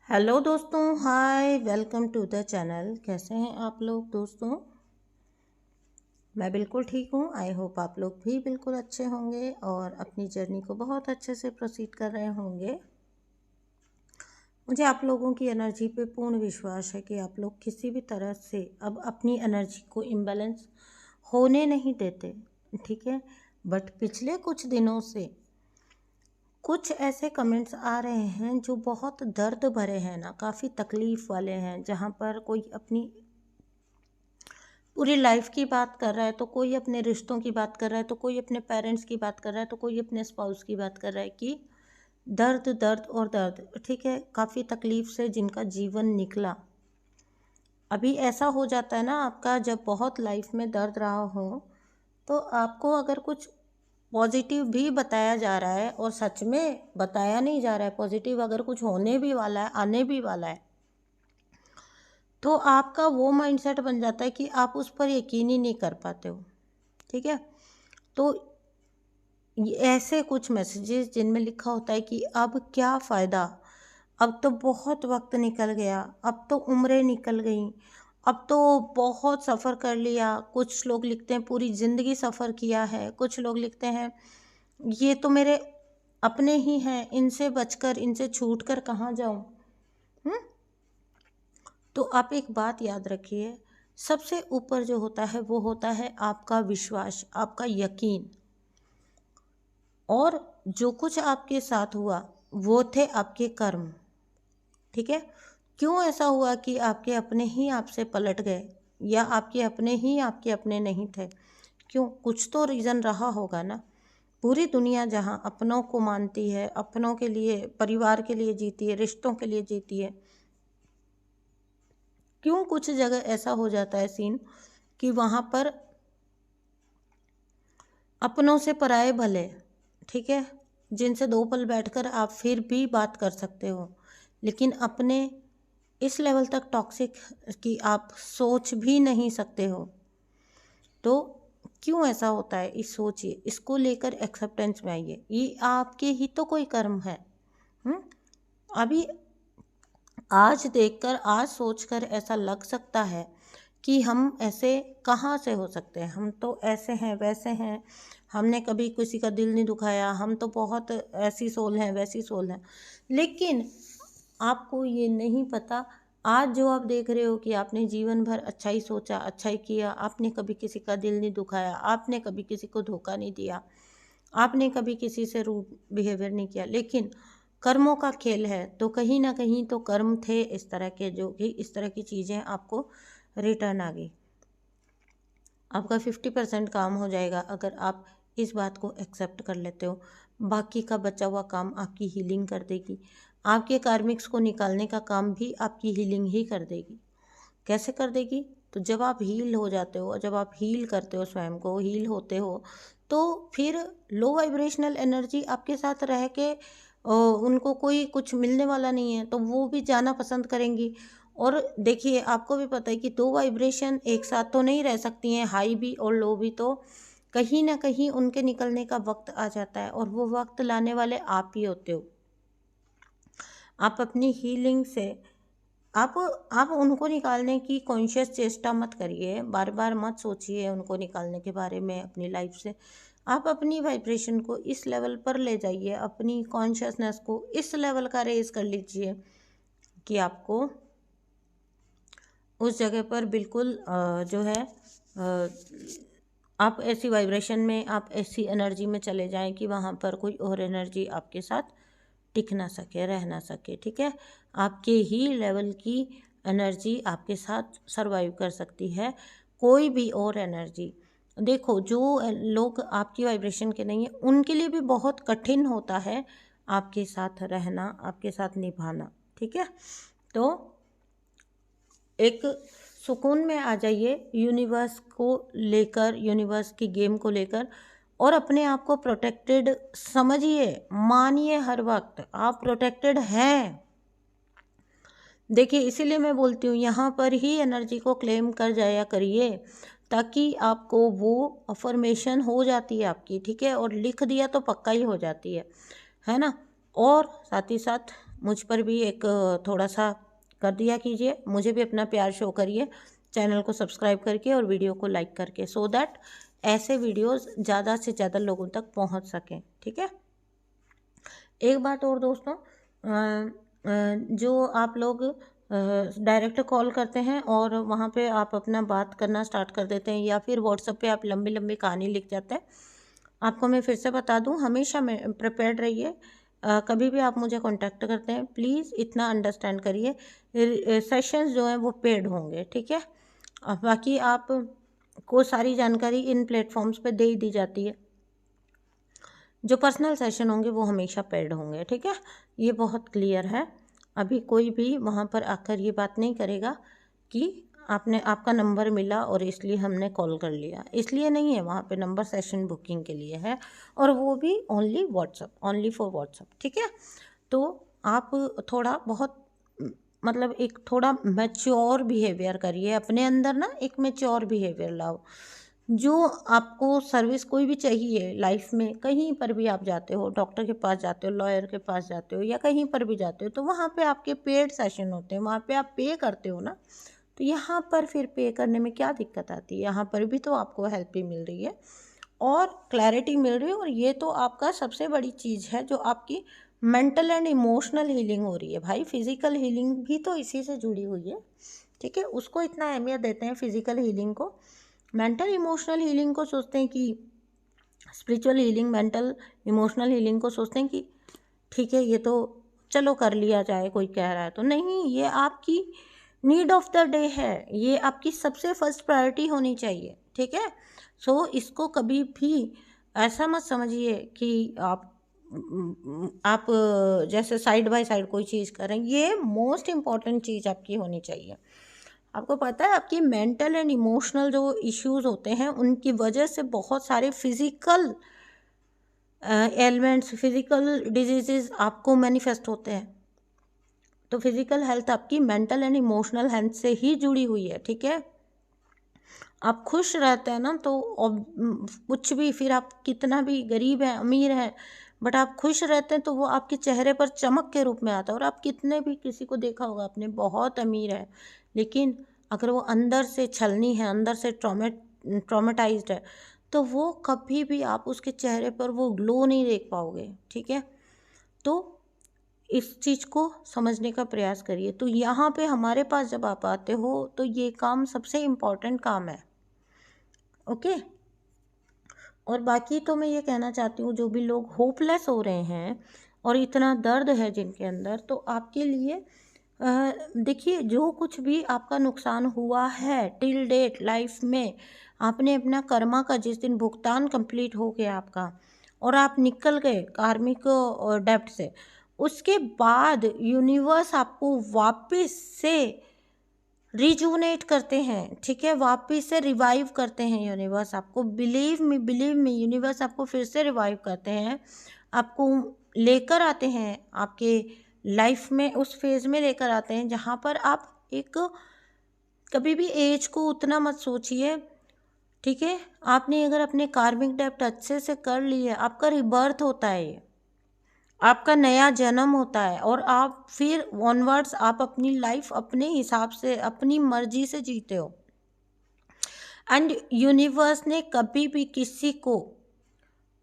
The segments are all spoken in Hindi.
हेलो दोस्तों, हाय, वेलकम टू द चैनल। कैसे हैं आप लोग दोस्तों? मैं बिल्कुल ठीक हूँ। आई होप आप लोग भी बिल्कुल अच्छे होंगे और अपनी जर्नी को बहुत अच्छे से प्रोसीड कर रहे होंगे। मुझे आप लोगों की एनर्जी पे पूर्ण विश्वास है कि आप लोग किसी भी तरह से अब अपनी एनर्जी को इम्बैलेंस होने नहीं देते, ठीक है। बट पिछले कुछ दिनों से कुछ ऐसे कमेंट्स आ रहे हैं जो बहुत दर्द भरे हैं ना, काफ़ी तकलीफ़ वाले हैं, जहाँ पर कोई अपनी पूरी लाइफ की बात कर रहा है, तो कोई अपने रिश्तों की बात कर रहा है, तो कोई अपने पेरेंट्स की बात कर रहा है, तो कोई अपने स्पाउस की बात कर रहा है कि दर्द दर्द और दर्द, ठीक है। काफ़ी तकलीफ़ से जिनका जीवन निकला। अभी ऐसा हो जाता है ना आपका, जब बहुत लाइफ में दर्द रहा हो तो आपको अगर कुछ पॉजिटिव भी बताया जा रहा है और सच में बताया नहीं जा रहा है, पॉजिटिव अगर कुछ होने भी वाला है, आने भी वाला है, तो आपका वो माइंडसेट बन जाता है कि आप उस पर यकीन ही नहीं कर पाते हो, ठीक है। तो ऐसे कुछ मैसेजेस जिनमें लिखा होता है कि अब क्या फ़ायदा, अब तो बहुत वक्त निकल गया, अब तो उम्रें निकल गई, अब तो बहुत सफ़र कर लिया। कुछ लोग लिखते हैं पूरी ज़िंदगी सफ़र किया है। कुछ लोग लिखते हैं ये तो मेरे अपने ही हैं, इनसे बचकर इनसे छूट कर कहाँ जाऊँ। तो आप एक बात याद रखिए, सबसे ऊपर जो होता है वो होता है आपका विश्वास, आपका यकीन। और जो कुछ आपके साथ हुआ वो थे आपके कर्म, ठीक है। क्यों ऐसा हुआ कि आपके अपने ही आपसे पलट गए, या आपके अपने ही आपके अपने नहीं थे? क्यों? कुछ तो रीज़न रहा होगा ना। पूरी दुनिया जहाँ अपनों को मानती है, अपनों के लिए, परिवार के लिए जीती है, रिश्तों के लिए जीती है, क्यों कुछ जगह ऐसा हो जाता है सीन कि वहाँ पर अपनों से पराए भले, ठीक है, जिनसे 2 पल बैठकर आप फिर भी बात कर सकते हो, लेकिन अपने इस लेवल तक टॉक्सिक कि आप सोच भी नहीं सकते हो। तो क्यों ऐसा होता है, इस सोचिए, इसको लेकर एक्सेप्टेंस में आइए। ये आपके ही तो कोई कर्म है। अभी आज देखकर, आज सोचकर ऐसा लग सकता है कि हम ऐसे कहाँ से हो सकते हैं, हम तो ऐसे हैं वैसे हैं, हमने कभी किसी का दिल नहीं दुखाया, हम तो बहुत ऐसी सोल हैं वैसी सोल हैं। लेकिन आपको ये नहीं पता, आज जो आप देख रहे हो कि आपने जीवन भर अच्छा ही सोचा, अच्छा ही किया, आपने कभी किसी का दिल नहीं दुखाया, आपने कभी किसी को धोखा नहीं दिया, आपने कभी किसी से रूड बिहेवियर नहीं किया, लेकिन कर्मों का खेल है, तो कहीं ना कहीं तो कर्म थे इस तरह के, जो कि इस तरह की चीज़ें आपको रिटर्न आ गई। आपका 50% काम हो जाएगा अगर आप इस बात को एक्सेप्ट कर लेते हो। बाकी का बचा हुआ काम आपकी हीलिंग कर देगी। आपके कार्मिक्स को निकालने का काम भी आपकी हीलिंग ही कर देगी। कैसे कर देगी? तो जब आप हील हो जाते हो, जब आप हील करते हो, स्वयं को हील होते हो, तो फिर लो वाइब्रेशनल एनर्जी आपके साथ रह के उनको कोई कुछ मिलने वाला नहीं है, तो वो भी जाना पसंद करेंगी। और देखिए, आपको भी पता है कि 2 वाइब्रेशन एक साथ तो नहीं रह सकती हैं, हाई भी और लो भी। तो कहीं ना कहीं उनके निकलने का वक्त आ जाता है, और वो वक्त लाने वाले आप ही होते हो। आप अपनी हीलिंग से आप आप उनको निकालने की कॉन्शियस चेष्टा मत करिए, बार बार मत सोचिए उनको निकालने के बारे में अपनी लाइफ से। आप अपनी वाइब्रेशन को इस लेवल पर ले जाइए, अपनी कॉन्शियसनेस को इस लेवल का रेज कर लीजिए कि आपको उस जगह पर बिल्कुल जो है आप ऐसी वाइब्रेशन में, आप ऐसी एनर्जी में चले जाएं कि वहाँ पर कोई और एनर्जी आपके साथ टिक ना सके, रह ना सके, ठीक है। आपके ही लेवल की एनर्जी आपके साथ सरवाइव कर सकती है, कोई भी और एनर्जी। देखो, जो लोग आपकी वाइब्रेशन के नहीं है, उनके लिए भी बहुत कठिन होता है आपके साथ रहना, आपके साथ निभाना, ठीक है। तो एक सुकून में आ जाइए यूनिवर्स को लेकर, यूनिवर्स की गेम को लेकर, और अपने आप को प्रोटेक्टेड समझिए, मानिए हर वक्त आप प्रोटेक्टेड हैं। देखिए, इसीलिए मैं बोलती हूँ यहाँ पर ही एनर्जी को क्लेम कर जाया करिए, ताकि आपको वो अफर्मेशन हो जाती है आपकी, ठीक है। और लिख दिया तो पक्का ही हो जाती है ना। और साथ ही साथ मुझ पर भी एक थोड़ा सा कर दिया कीजिए, मुझे भी अपना प्यार शो करिए चैनल को सब्सक्राइब करके और वीडियो को लाइक करके, सो दैट ऐसे वीडियोस ज़्यादा से ज़्यादा लोगों तक पहुंच सकें। ठीक है। एक बात और दोस्तों, जो आप लोग डायरेक्ट कॉल करते हैं और वहाँ पे आप अपना बात करना स्टार्ट कर देते हैं, या फिर व्हाट्सएप पे आप लंबी लंबी कहानी लिख जाते हैं, आपको मैं फिर से बता दूं, हमेशा मैं प्रिपेयर्ड रहिए। कभी भी आप मुझे कांटेक्ट करते हैं, प्लीज़ इतना अंडरस्टैंड करिए, सेशंस जो हैं वो पेड होंगे। ठीक है। बाकी आप को सारी जानकारी इन प्लेटफॉर्म्स पे दे ही दी जाती है, जो पर्सनल सेशन होंगे वो हमेशा पेड होंगे। ठीक है, ये बहुत क्लियर है। अभी कोई भी वहाँ पर आकर ये बात नहीं करेगा कि आपका नंबर मिला और इसलिए हमने कॉल कर लिया, इसलिए नहीं है। वहाँ पे नंबर सेशन बुकिंग के लिए है, और वो भी only WhatsApp, only for WhatsApp. ठीक है। तो आप थोड़ा बहुत मतलब एक थोड़ा मैच्योर बिहेवियर करिए अपने अंदर ना, एक मैच्योर बिहेवियर लाओ। जो आपको सर्विस कोई भी चाहिए लाइफ में, कहीं पर भी आप जाते हो, डॉक्टर के पास जाते हो, लॉयर के पास जाते हो, या कहीं पर भी जाते हो, तो वहाँ पे आपके पेड सेशन होते हैं, वहाँ पे आप पे करते हो ना। तो यहाँ पर फिर पे करने में क्या दिक्कत आती है? यहाँ पर भी तो आपको हेल्प ही मिल रही है और क्लैरिटी मिल रही है, और ये तो आपका सबसे बड़ी चीज़ है, जो आपकी मेंटल एंड इमोशनल हीलिंग हो रही है। भाई फिज़िकल हीलिंग भी तो इसी से जुड़ी हुई है। ठीक है, उसको इतना अहमियत देते हैं फिज़िकल हीलिंग को, मेंटल इमोशनल हीलिंग को सोचते हैं कि spiritual healing, mental emotional healing को सोचते हैं कि ठीक है ये तो चलो कर लिया जाए, कोई कह रहा है तो। नहीं, ये आपकी नीड ऑफ द डे है, ये आपकी सबसे फर्स्ट प्रायोरिटी होनी चाहिए। ठीक है। सो इसको कभी भी ऐसा मत समझिए कि आप जैसे साइड बाय साइड कोई चीज़ कर रहे हैं। ये मोस्ट इम्पॉर्टेंट चीज़ आपकी होनी चाहिए। आपको पता है आपकी मेंटल एंड इमोशनल जो इश्यूज होते हैं, उनकी वजह से बहुत सारे फिजिकल एलिमेंट्स, फिजिकल डिजीजेस आपको मैनिफेस्ट होते हैं। तो फिजिकल हेल्थ आपकी मेंटल एंड इमोशनल हेल्थ से ही जुड़ी हुई है। ठीक है। आप खुश रहते हैं ना, तो कुछ भी, फिर आप कितना भी गरीब है अमीर है, बट आप खुश रहते हैं तो वो आपके चेहरे पर चमक के रूप में आता है। और आप कितने भी, किसी को देखा होगा आपने, बहुत अमीर है, लेकिन अगर वो अंदर से छलनी है, अंदर से ट्रॉमेटाइज्ड है, तो वो कभी भी आप उसके चेहरे पर वो ग्लो नहीं देख पाओगे। ठीक है। तो इस चीज़ को समझने का प्रयास करिए। तो यहाँ पे हमारे पास जब आप आते हो तो ये काम सबसे इम्पॉर्टेंट काम है। ओके। और बाकी तो मैं ये कहना चाहती हूँ, जो भी लोग होपलेस हो रहे हैं और इतना दर्द है जिनके अंदर, तो आपके लिए देखिए, जो कुछ भी आपका नुकसान हुआ है टिल डेट लाइफ में, आपने अपना कर्मा का जिस दिन भुगतान कंप्लीट हो गया आपका, और आप निकल गए कार्मिक डेब्ट से, उसके बाद यूनिवर्स आपको वापस से रिजुवनेट करते हैं। ठीक है, वापस से रिवाइव करते हैं यूनिवर्स आपको। बिलीव मी यूनिवर्स आपको फिर से रिवाइव करते हैं, आपको लेकर आते हैं आपके लाइफ में, उस फेज़ में लेकर आते हैं जहाँ पर आप एक, कभी भी एज को उतना मत सोचिए। ठीक है। आपने अगर अपने कार्मिक डेब्ट अच्छे से कर लिए, आपका रिबर्थ होता है, ये आपका नया जन्म होता है, और आप फिर ऑनवर्ड्स आप अपनी लाइफ अपने हिसाब से, अपनी मर्जी से जीते हो। एंड यूनिवर्स ने कभी भी किसी को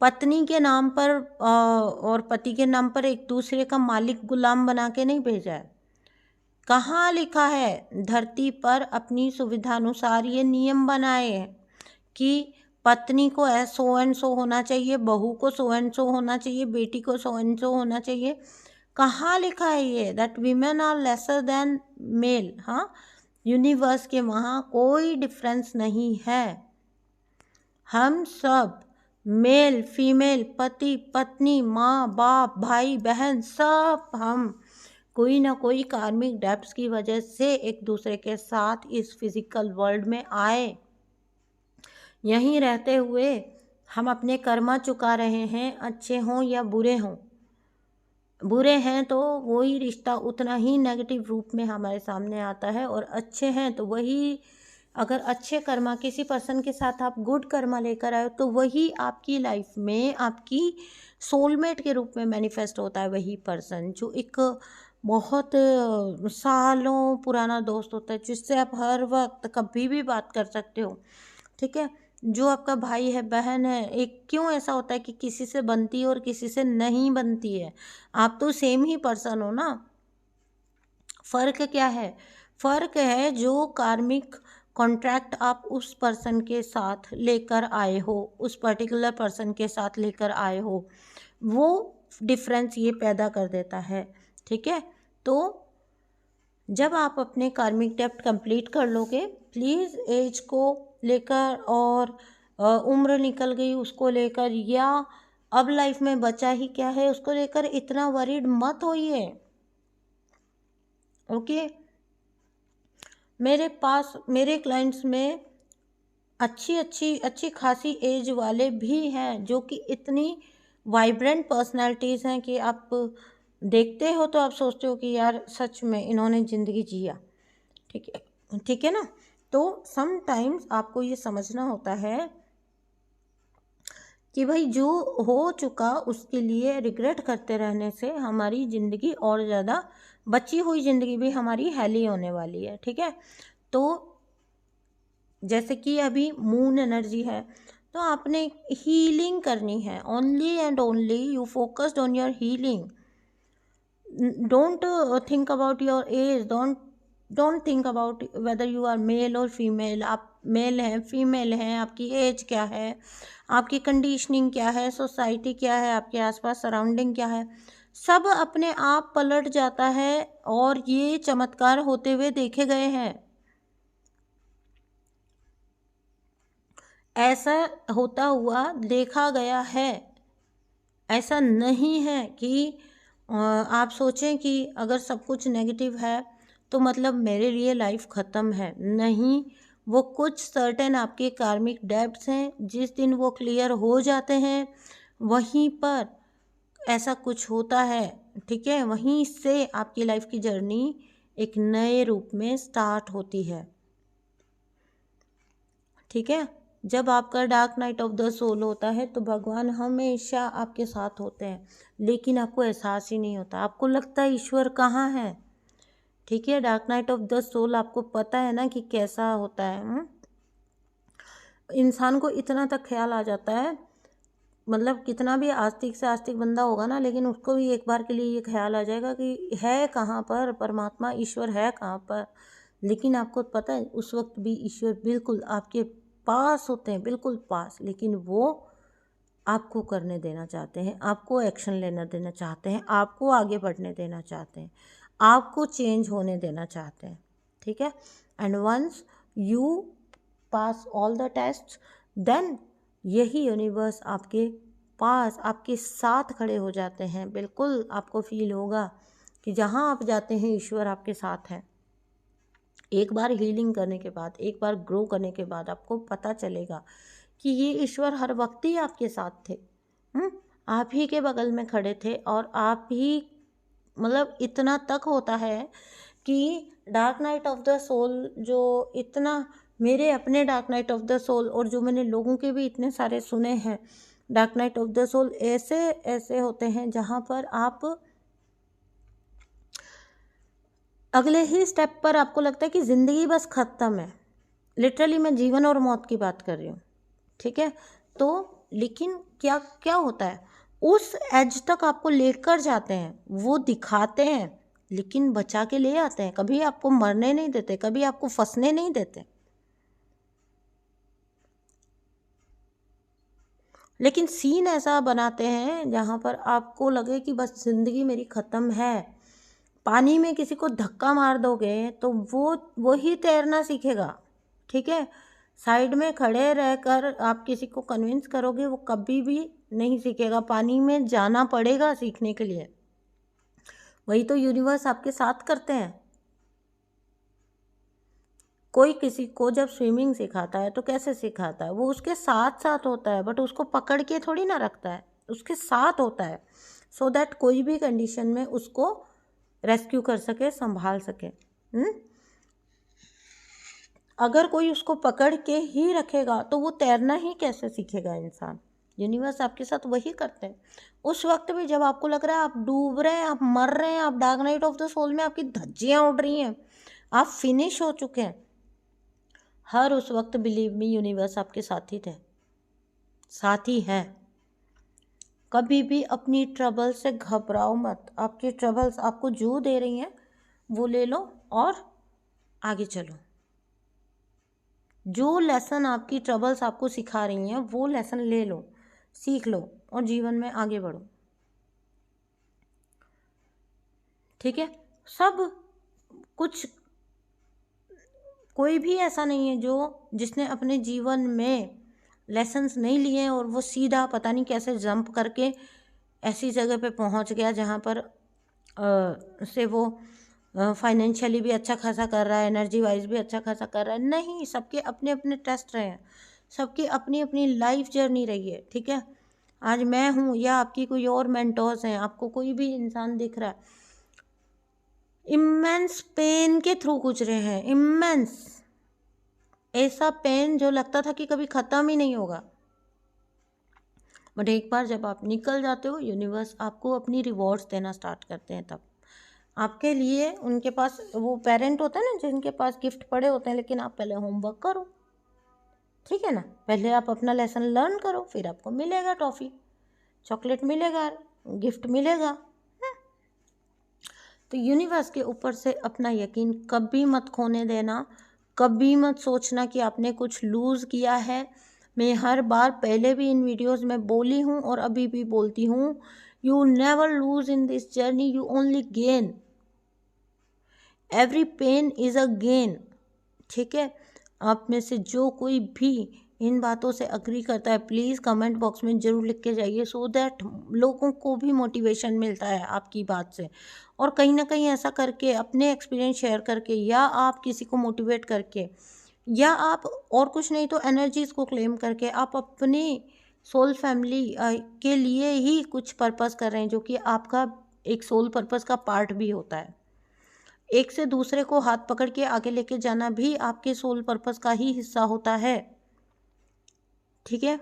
पत्नी के नाम पर और पति के नाम पर एक दूसरे का मालिक गुलाम बना के नहीं भेजा है। कहाँ लिखा है? धरती पर अपनी सुविधानुसार ये नियम बनाए हैं कि पत्नी को सो एंड सो होना चाहिए, बहू को सो एंड सो होना चाहिए, बेटी को सो एंड सो होना चाहिए। कहाँ लिखा है ये that women are lesser than male? हाँ, यूनिवर्स के वहाँ कोई डिफरेंस नहीं है। हम सब मेल फीमेल, पति पत्नी, माँ बाप, भाई बहन, सब हम कोई ना कोई कार्मिक डेब्ट्स की वजह से एक दूसरे के साथ इस फिजिकल वर्ल्ड में आए। यहीं रहते हुए हम अपने कर्मा चुका रहे हैं, अच्छे हों या बुरे हों। बुरे हैं तो वही रिश्ता उतना ही नेगेटिव रूप में हमारे सामने आता है, और अच्छे हैं तो वही अगर अच्छे कर्मा किसी पर्सन के साथ आप गुड कर्मा लेकर आए तो वही आपकी लाइफ में आपकी सोलमेट के रूप में मैनिफेस्ट होता है। वही पर्सन जो एक बहुत सालों पुराना दोस्त होता है, जिससे आप हर वक्त कभी भी बात कर सकते हो, ठीक है। जो आपका भाई है, बहन है, एक क्यों ऐसा होता है कि किसी से बनती है और किसी से नहीं बनती है? आप तो सेम ही पर्सन हो ना। फ़र्क क्या है? फ़र्क है जो कार्मिक कॉन्ट्रैक्ट आप उस पर्सन के साथ लेकर आए हो, उस पर्टिकुलर पर्सन के साथ लेकर आए हो, वो डिफरेंस ये पैदा कर देता है, ठीक है। तो जब आप अपने कार्मिक डेप्ट कंप्लीट कर लोगे, प्लीज़ एज को लेकर और उम्र निकल गई उसको लेकर, या अब लाइफ में बचा ही क्या है उसको लेकर इतना वरीड मत होइए, ओके। मेरे क्लाइंट्स में अच्छी खासी एज वाले भी हैं जो कि इतनी वाइब्रेंट पर्सनालिटीज़ हैं कि आप देखते हो तो आप सोचते हो कि यार सच में इन्होंने ज़िंदगी जिया, ठीक है ना। तो समटाइम्स आपको ये समझना होता है कि भाई जो हो चुका उसके लिए रिग्रेट करते रहने से हमारी ज़िंदगी और ज़्यादा, बची हुई ज़िंदगी भी हमारी हैली होने वाली है, ठीक है। तो जैसे कि अभी मून एनर्जी है, तो आपने हीलिंग करनी है। Only and only you focused on your healing. Don't think about your age, don't think about whether you are male और फीमेल। आप मेल हैं, फीमेल हैं, आपकी एज क्या है, आपकी कंडीशनिंग क्या है, सोसाइटी क्या है, आपके आसपास सराउंडिंग क्या है, सब अपने आप पलट जाता है। और ये चमत्कार होते हुए देखे गए हैं। ऐसा होता हुआ देखा गया है। ऐसा नहीं है कि आप सोचें कि अगर सब कुछ नेगेटिव है तो मतलब मेरे लिए लाइफ ख़त्म है। नहीं, वो कुछ सर्टेन आपके कार्मिक डेब्ट्स हैं, जिस दिन वो क्लियर हो जाते हैं वहीं पर ऐसा कुछ होता है, ठीक है। वहीं से आपकी लाइफ की जर्नी एक नए रूप में स्टार्ट होती है, ठीक है। जब आपका dark night of the soul होता है तो भगवान हमेशा आपके साथ होते हैं, लेकिन आपको एहसास ही नहीं होता। आपको लगता है ईश्वर कहाँ है, ठीक है। Dark night of the soul आपको पता है ना कि कैसा होता है। इंसान को इतना तक ख्याल आ जाता है, मतलब कितना भी आस्तिक से आस्तिक बंदा होगा ना, लेकिन उसको भी एक बार के लिए ये ख्याल आ जाएगा कि है कहाँ पर परमात्मा, ईश्वर है कहाँ पर। लेकिन आपको पता है उस वक्त भी ईश्वर बिल्कुल आपके पास होते हैं, बिल्कुल पास, लेकिन वो आपको करने देना चाहते हैं, आपको एक्शन लेना देना चाहते हैं, आपको आगे बढ़ने देना चाहते हैं, आपको चेंज होने देना चाहते हैं, ठीक है। And once you pass all the test, then यही यूनिवर्स आपके पास आपके साथ खड़े हो जाते हैं। बिल्कुल आपको फील होगा कि जहाँ आप जाते हैं ईश्वर आपके साथ है। एक बार हीलिंग करने के बाद, एक बार ग्रो करने के बाद आपको पता चलेगा कि ये ईश्वर हर वक्त ही आपके साथ थे। आप ही के बगल में खड़े थे और आप ही, मतलब इतना तक होता है कि dark night of the soul जो इतना, मेरे अपने dark night of the soul और जो मैंने लोगों के भी इतने सारे सुने हैं, dark night of the soul ऐसे ऐसे होते हैं जहाँ पर आप अगले ही स्टेप पर आपको लगता है कि ज़िंदगी बस ख़त्म है। लिटरली मैं जीवन और मौत की बात कर रही हूँ, ठीक है। तो लेकिन क्या क्या होता है, उस एज तक आपको लेकर जाते हैं, वो दिखाते हैं लेकिन बचा के ले आते हैं। कभी आपको मरने नहीं देते, कभी आपको फंसने नहीं देते, लेकिन सीन ऐसा बनाते हैं जहाँ पर आपको लगे कि बस ज़िंदगी मेरी ख़त्म है। पानी में किसी को धक्का मार दोगे तो वो ही तैरना सीखेगा, ठीक है। साइड में खड़े रहकर आप किसी को कन्विंस करोगे, वो कभी भी नहीं सीखेगा। पानी में जाना पड़ेगा सीखने के लिए। वही तो यूनिवर्स आपके साथ करते हैं। कोई किसी को जब स्विमिंग सिखाता है तो कैसे सिखाता है, वो उसके साथ साथ होता है, बट उसको पकड़ के थोड़ी ना रखता है, उसके साथ होता है, सो दैट कोई भी कंडीशन में उसको रेस्क्यू कर सके, संभाल सके। अगर कोई उसको पकड़ के ही रखेगा तो वो तैरना ही कैसे सीखेगा इंसान। यूनिवर्स आपके साथ वही करते हैं। उस वक्त भी जब आपको लग रहा है आप डूब रहे हैं, आप मर रहे हैं, आप dark night of the soul में आपकी धज्जियां उड़ रही हैं, आप फिनिश हो चुके हैं, हर उस वक्त बिलीव मी यूनिवर्स आपके साथ ही थे, साथ ही है। कभी भी अपनी ट्रबल से घबराओ मत। आपकी ट्रबल्स आपको जो दे रही हैं वो ले लो और आगे चलो। जो लेसन आपकी ट्रबल्स आपको सिखा रही हैं वो लेसन ले लो, सीख लो और जीवन में आगे बढ़ो। ठीक है, सब कुछ, कोई भी ऐसा नहीं है जो जिसने अपने जीवन में लेसन्स नहीं लिए हैं और वो सीधा पता नहीं कैसे जंप करके ऐसी जगह पे पहुंच गया जहाँ पर से वो फाइनेंशियली भी अच्छा खासा कर रहा है, एनर्जी वाइज भी अच्छा खासा कर रहा है। नहीं, सबके अपने अपने टेस्ट रहे हैं, सबकी अपनी अपनी लाइफ जर्नी रही है। ठीक है, आज मैं हूँ या आपकी कोई और मेंटोर्स हैं, आपको कोई भी इंसान दिख रहा है, इमेंस पेन के थ्रू गुजरे हैं, इमेंस, ऐसा पेन जो लगता था कि कभी ख़त्म ही नहीं होगा। बट एक बार जब आप निकल जाते हो, यूनिवर्स आपको अपनी रिवॉर्ड्स देना स्टार्ट करते हैं। तब आपके लिए उनके पास वो पेरेंट होते हैं ना जिनके पास गिफ्ट पड़े होते हैं, लेकिन आप पहले होमवर्क करो, ठीक है ना, पहले आप अपना लेसन लर्न करो, फिर आपको मिलेगा टॉफ़ी, चॉकलेट मिलेगा, गिफ्ट मिलेगा। तो यूनिवर्स के ऊपर से अपना यकीन कभी मत खोने देना, कभी मत सोचना कि आपने कुछ लूज़ किया है। मैं हर बार पहले भी इन वीडियोस में बोली हूँ और अभी भी बोलती हूँ, you never lose in this journey, you only gain, every pain is a gain. ठीक है, आप में से जो कोई भी इन बातों से अग्री करता है प्लीज़ कमेंट बॉक्स में ज़रूर लिख के जाइए, सो दैट लोगों को भी मोटिवेशन मिलता है आपकी बात से। और कहीं ना कहीं ऐसा करके अपने एक्सपीरियंस शेयर करके, या आप किसी को मोटिवेट करके, या आप और कुछ नहीं तो एनर्जीज़ को क्लेम करके आप अपनी सोल फैमिली के लिए ही कुछ पर्पस कर रहे हैं, जो कि आपका एक सोल पर्पस का पार्ट भी होता है। एक से दूसरे को हाथ पकड़ के आगे लेके जाना भी आपके सोल पर्पस का ही हिस्सा होता है। ठीक है।